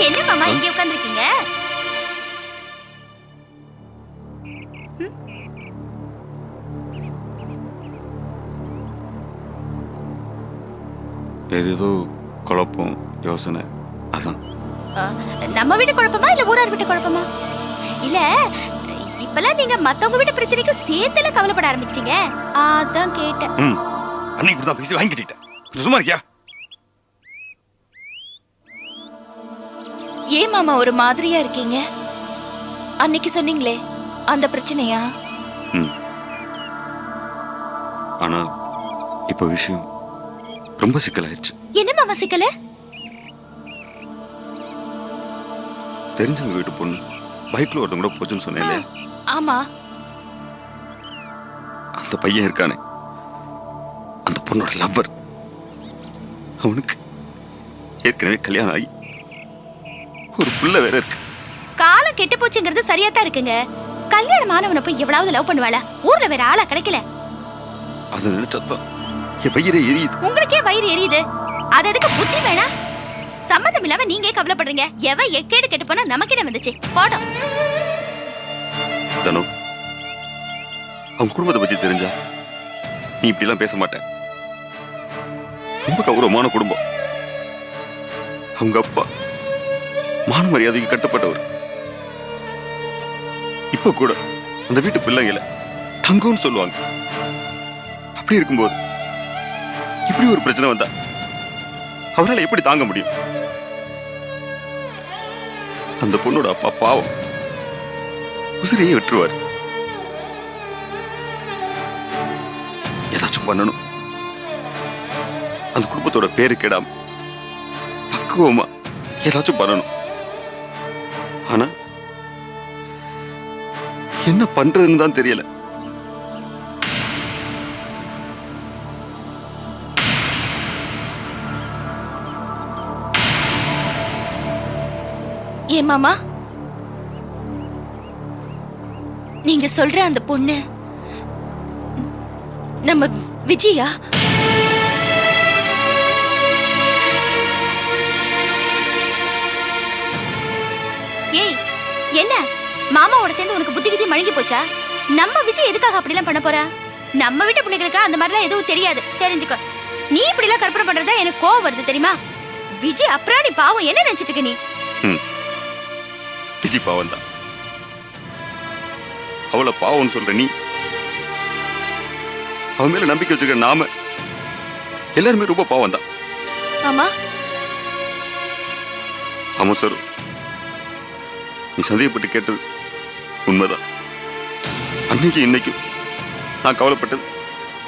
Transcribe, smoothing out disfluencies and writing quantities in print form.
என்ன மாமா இங்க உட்கார்ந்திருக்கீங்க? ஏதோ குழப்பம் யோசனை அதான். நம்ம வீட்டு குழப்பமா இல்ல ஊரார் வீட்டு குழப்பமா? இல்ல இப்பெல்லாம் நீங்க மத்தவங்க வீட்டு பிரச்சனைக்கு சேர்த்துல கவலைப்பட ஆரம்பிச்சிட்டீங்க. அதான் கேட்டேன். அன்னைக்கு கூட தான் பேசி வாங்கிட்டேன். சும்மா இருக்கியா? ஏன் மாமா ஒரு மாதிரியா இருக்கீங்க? அன்னைக்கு சொன்னீங்களே அந்த பிரச்சனையா? ஆனா இப்ப விஷயம் ரொம்ப சிக்கலாயிருச்சு. என்ன மாமா சிக்கல? தெரிஞ்சவங்க வீட்டு பொண்ணு பைக்ல ஒருத்தங்க கூட போச்சுன்னு சொன்னேன்ல. ஆமா. அந்த பையன் இருக்கானே, அந்த பொண்ணோட லவ்வர், அவனுக்கு ஏற்கனவே கல்யாணம் ஆகி ஒரு புள்ள வேற இருக்கு. காலம் கெட்டு போச்சுங்கிறது சரியா தான் இருக்குங்க. கல்யாணம் ஆனவனை போய் எவ்வளவு லவ் பண்ணுவாளா? ஊர்ல வேற ஆளா கிடைக்கல. அது நினைச்சதான் என் வயிறே எரியுது. உங்களுக்கே வயிறு எரியுது, அது எதுக்கு புத்தி வேணா? சம்பந்தம் இல்லாம நீங்க கவலைப்படுறீங்க. எவன் எக்கேடு கெட்டு போனா நமக்கு என்ன வந்துச்சு? போடும். தனு, அவங்க குடும்பத்தை பத்தி தெரிஞ்சா நீ இப்படி எல்லாம் பேச மாட்டேன். ரொம்ப கௌரவமான குடும்பம். அவங்க அப்பா மான மரியாதைக்கு கட்டுப்பட்டவர். இப்ப கூட அந்த வீட்டு பிள்ளைங்களை தங்கம்னு சொல்லுவாங்க. அப்படி இருக்கும்போது இப்படி ஒரு பிரச்சனை வந்தா அவரால் எப்படி தாங்க முடியும்? அந்த பொண்ணோட அப்பா பாவம், உசிரையே விட்டுருவார். ஏதாச்சும் பண்ணணும். அந்த குடும்பத்தோட பேரு கெடாம பக்குவமா ஏதாச்சும் பண்ணணும். ஆனா என்ன பண்றதுன்னு தான் தெரியல. ஏன் மாமா, நீங்க சொல்ற அந்த பொண்ணு நம்ம விஜயா? ஏய், என்ன மாமாவோட சேர்ந்து உனக்கு புத்தி கித்தி மழுங்கி போச்சா? நம்ம விஜய் எதுக்காக அப்படிலாம் பண்ண போறா? நம்ம வீட்டு பிள்ளைகளுக்கு அந்த மாதிரிலாம் எதுவும் தெரியாது, தெரிஞ்சுக்க. நீ இப்படி எல்லாம் கற்பனை பண்றதா எனக்கு கோவம் வருது தெரியுமா? விஜய் அப்புறாடி பாவம், என்ன நினைச்சிட்டு இருக்க நீ? விஜய் பாவம் தான். அவளை பாவம்னு சொல்ற நீ, அவன் மேல நம்பிக்கை வச்சுக்க நாம எல்லாருமே ரொம்ப பாவம் தான். மாமா, ஆமா சார், நீ சந்தேகப்பட்டு கேட்டது உண்மைதான். அன்னைக்கு இன்னைக்கும் நான் கவலைப்பட்டது